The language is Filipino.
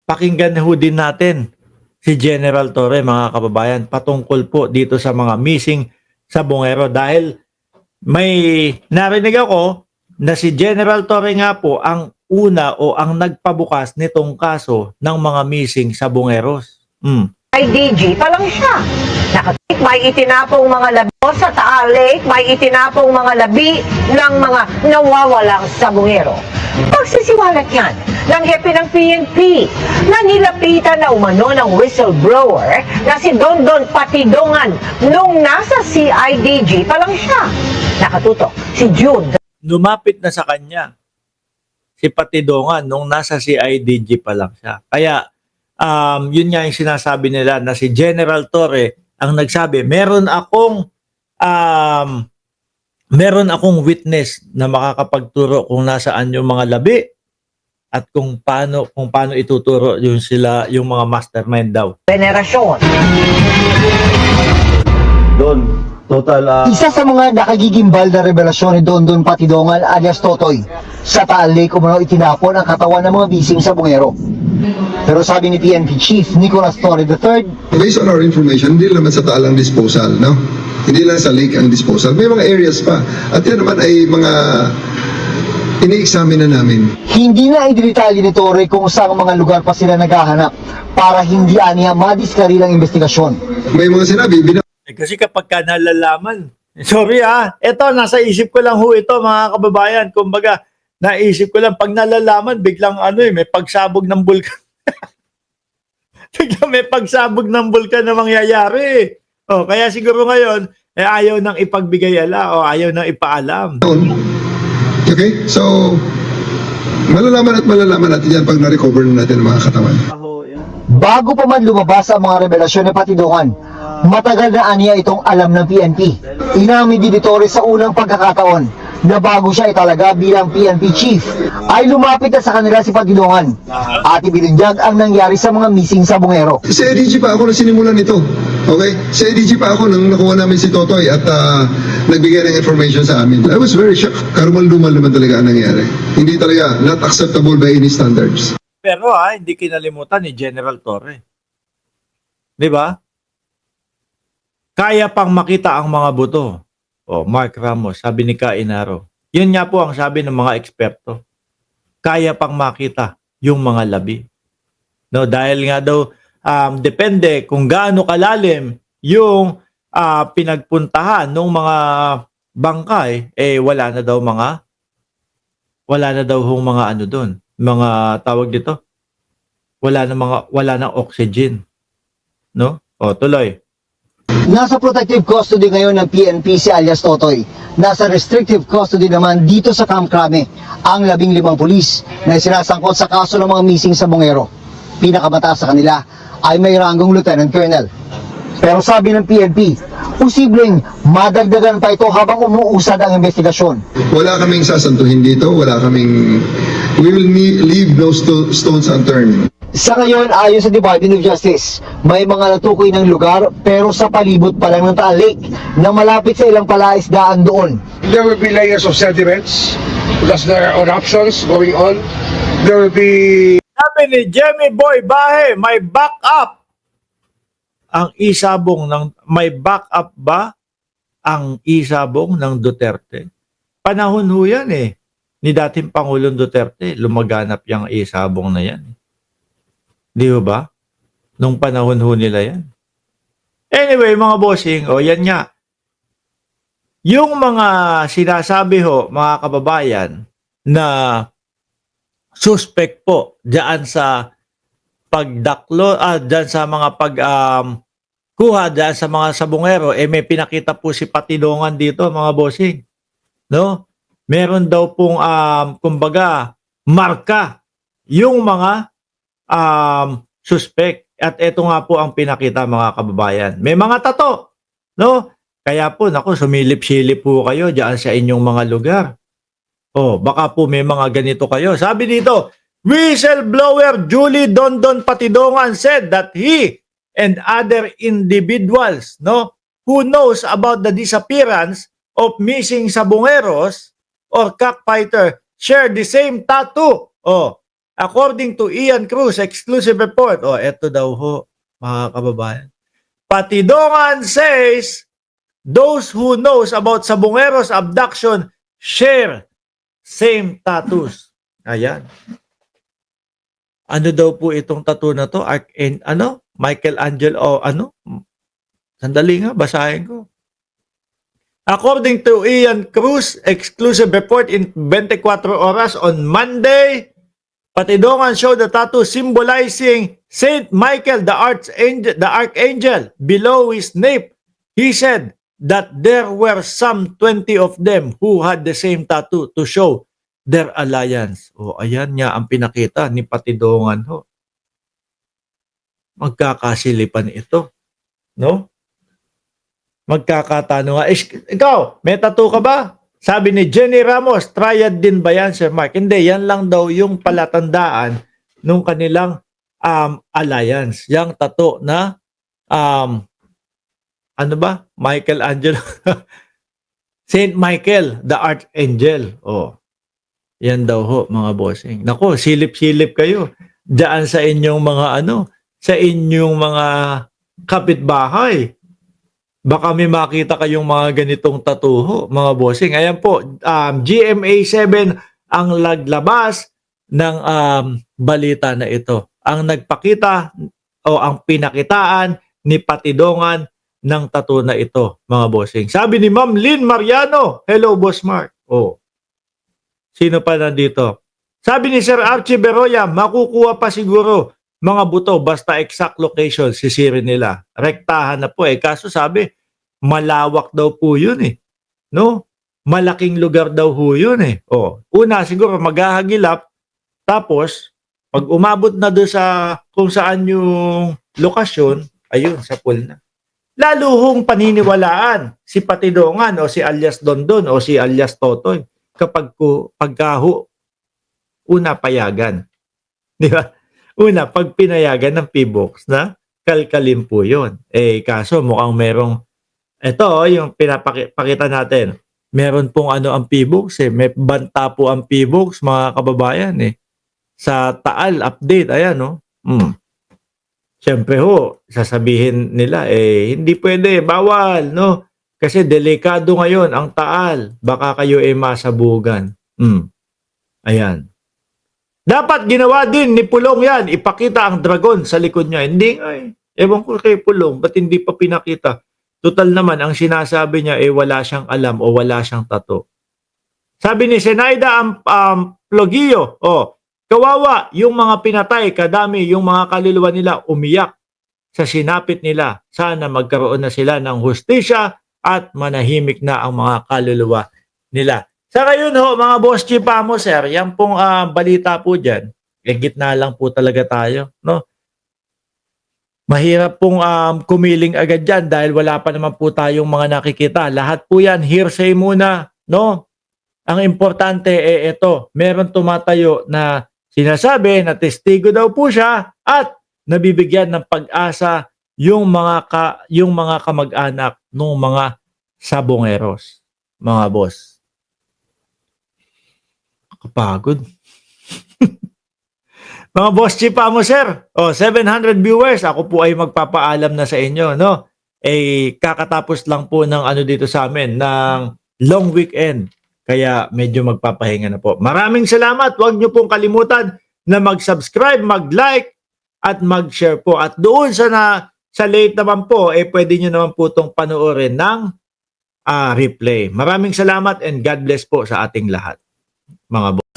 pakinggan ho din natin si General Torre, mga kababayan, patungkol po dito sa mga missing sa Bungero. Dahil may narinig ako na si General Torre nga po ang una o ang nagpabukas nitong kaso ng mga missing sa Bungeros. IDG pa lang siya. May itinapong mga labi sa Taal Lake, may itinapong mga labi ng mga nawawalang sa Bungero. Pagsisiwalat yan ng hepe ng PNP na nilapitan na umano ng whistleblower na si Dondon Patidongan nung nasa CIDG pa lang siya. Nakatutok si Jude. Lumapit na sa kanya si Patidongan nung nasa CIDG pa lang siya. Kaya yun nga yung sinasabi nila na si General Torre ang nagsabi, meron akong witness na makakapagturo kung nasaan yung mga labi at kung paano ituturo yung mga mastermind daw. Venerasyon. Doon, total Isa sa mga nakagigimbal na revelasyon ni Dondon Patidongan alias Totoy, sa Taal Lake umano itinapon ang katawan ng mga bising sa Bungero. Pero sabi ni PNP Chief Nicolas Torre III, based on our information, hindi naman sa Taal ang disposal, no? Hindi lang sa lake ang disposal. May mga areas pa. At yan naman ay mga ini-examine na namin. hindi na ididetalye ni Torre kung saan mga lugar pa sila naghahanap para hindi aniya madiskari ng investigasyon. May mga sinabi, Kasi kapag ka nalalaman, sorry eto nasa isip ko lang ho ito, mga kababayan. Kumbaga, naisip ko lang pag nalalaman, biglang may pagsabog ng bulkan. Biglang may pagsabog ng bulkan na mangyayari. Kaya siguro ngayon, ayaw nang ipagbigay o ayaw nang ipaalam. okay? So, malalaman natin yan pag na-recover na natin ang mga katawan. Bago pa man lumabas ang mga revelasyon ni Patidongan, matagal na aniya itong alam ng PNP. Inamin din ni Torre sa unang pagkakataon na bago siya italaga bilang PNP Chief, ay lumapit na sa kanila si Patidongan at ibinunyag ang nangyari sa mga missing sa Bungero. Sa EDG pa ako na sinimulan nito. Okay? Sa EDG pa ako nang nakuha namin si Totoy at nagbigay ng information sa amin. I was very shocked. Karumal-dumal naman talaga ang nangyari. Hindi talaga not acceptable by any standards. Pero hindi kinalimutan ni General Torre. Di ba? Kaya pang makita ang mga buto. Mark Ramos, sabi ni Kainaro. Yun nga po ang sabi ng mga eksperto. Kaya pang makita yung mga labi. No, dahil nga daw, depende kung gaano kalalim yung pinagpuntahan ng mga bangkay, wala na daw mga doon. Mga tawag dito. Wala na oxygen. No? Tuloy. Nasa protective custody ngayon ng PNP si alias Totoy. Nasa restrictive custody naman dito sa Camp Crame ang 15 pulis na sinasangkot sa kaso ng mga missing sa Bungero. Pinakamataas sa kanila ay may ranggong Lieutenant Colonel. Pero sabi ng PNP, posibleng madagdagan pa ito habang umuusad ang investigasyon. Wala kaming sasantuhin dito. We will leave no stones unturned. Sa ngayon, ayon sa Department of Justice, may mga natukoy ng lugar pero sa palibot pa lang ng Taal Lake na malapit sa ilang palaisdaan doon. There will be layers of sediments because there are eruptions going on. There will be... Sabi ni Jemmy Boy Bahe, may backup ang isabong may backup ba ang isabong ng Duterte? Panahon ho yan ni dating Pangulong Duterte, lumaganap yung isabong na yan. Di ba? Nung panahon ho nila yan. Anyway, mga bossing, yan nga. Yung mga sinasabi mga kababayan, na suspect po diyan sa pagdaklo, diyan sa mga kuha diyan sa mga sabungero, may pinakita po si Patidongan dito, mga bossing. No? Meron daw pong, kumbaga, marka yung mga suspect. At ito nga po ang pinakita, mga kababayan. May mga tato, no? Kaya po, sumilip-silip po kayo diyan sa inyong mga lugar. Baka po may mga ganito kayo. Sabi dito, whistleblower Julie Dondon Patidongan said that he and other individuals, who knows about the disappearance of missing sabungeros or cockfighter share the same tattoo. according to Ian Cruz, exclusive report. O, eto daw ho, mga kababayan. Patidongan says, those who knows about Sabongeros abduction share same tattoos. Ayan. Ano daw po itong tattoo na to? Michelangelo, Sandali nga, basahin ko. According to Ian Cruz, exclusive report in 24 Oras on Monday, Patidongan showed the tattoo symbolizing Saint Michael, the archangel, below his nape. He said that there were some 20 of them who had the same tattoo to show their alliance. O, ayan niya ang pinakita ni Patidongan ho. Magkakasilipan ito. No? Magkakatanong nga. Ikaw, may tattoo ka ba? Sabi ni Jenny Ramos, triad din ba yan, Sir Mark? Hindi, yan lang daw yung palatandaan nung kanilang alliance. Yang tattoo na Michelangelo. Saint Michael, the archangel. Oh. Yan daw ho, mga bossing. Nako, silip-silip kayo. Diyan sa inyong mga sa inyong mga kapitbahay. Baka may makita kayong mga ganitong tattoo, mga bossing. Ayan po, GMA7 ang naglabas ng balita na ito. Ang nagpakita o ang pinakitaan ni Patidongan ng tattoo na ito, mga bossing. Sabi ni Ma'am Lynn Mariano, hello, Boss Mark. Oh. Sino pa nandito? Sabi ni Sir Archie Beroya, makukuha pa siguro mga buto basta exact location sisirin nila. Rektahan na po kaso sabi, malawak daw po yun No? Malaking lugar daw po yun Oh, una siguro maghahagilap, tapos pag umabot na doon sa kung saan yung lokasyon, ayun, sa pool na. Lalo hong paniniwalaan si Patidongan o si alias Dondon o si alias Totoy pagkaho una payagan. Di ba? Una, pag pinayagan ng P-Box na kalkalin po yun. Kaso mukhang merong, ito yung pinapakita natin. Meron pong ang P-Box may banta po ang P-Box, mga kababayan Sa Taal update, ayan Siyempre ho, sasabihin nila, hindi pwede, bawal, no? Kasi delikado ngayon ang Taal. Baka kayo masabugan. Ayan. Dapat ginawa din ni Pulong yan. Ipakita ang dragon sa likod niya. Hindi nga Ewan ko kay Pulong, ba't hindi pa pinakita? Total naman, ang sinasabi niya wala siyang alam o wala siyang tato. Sabi ni Senaida Plogio, kawawa yung mga pinatay, kadami yung mga kaluluwa nila umiyak sa sinapit nila. Sana magkaroon na sila ng hustisya at manahimik na ang mga kaluluwa nila. Sa ngayon ho, mga boss chipa mo, sir, yan pong balita po dyan, gitna lang po talaga tayo, no? Mahirap pong kumiling agad dyan dahil wala pa naman po tayong mga nakikita. Lahat po yan, hearsay muna, no? Ang importante ito, meron tumatayo na sinasabi na testigo daw po siya at nabibigyan ng pag-asa yung mga kamag-anak ng mga Sabongeros, mga boss. Kapagod. Mga boss chipa mo, sir. 700 viewers. Ako po ay magpapaalam na sa inyo, no? Kakatapos lang po ng dito sa amin, ng long weekend. Kaya medyo magpapahinga na po. Maraming salamat. Huwag niyo pong kalimutan na mag-subscribe, mag-like, at mag-share po. At doon sa late naman po, pwede niyo naman po itong panoorin ng replay. Maraming salamat and God bless po sa ating lahat, mga boss.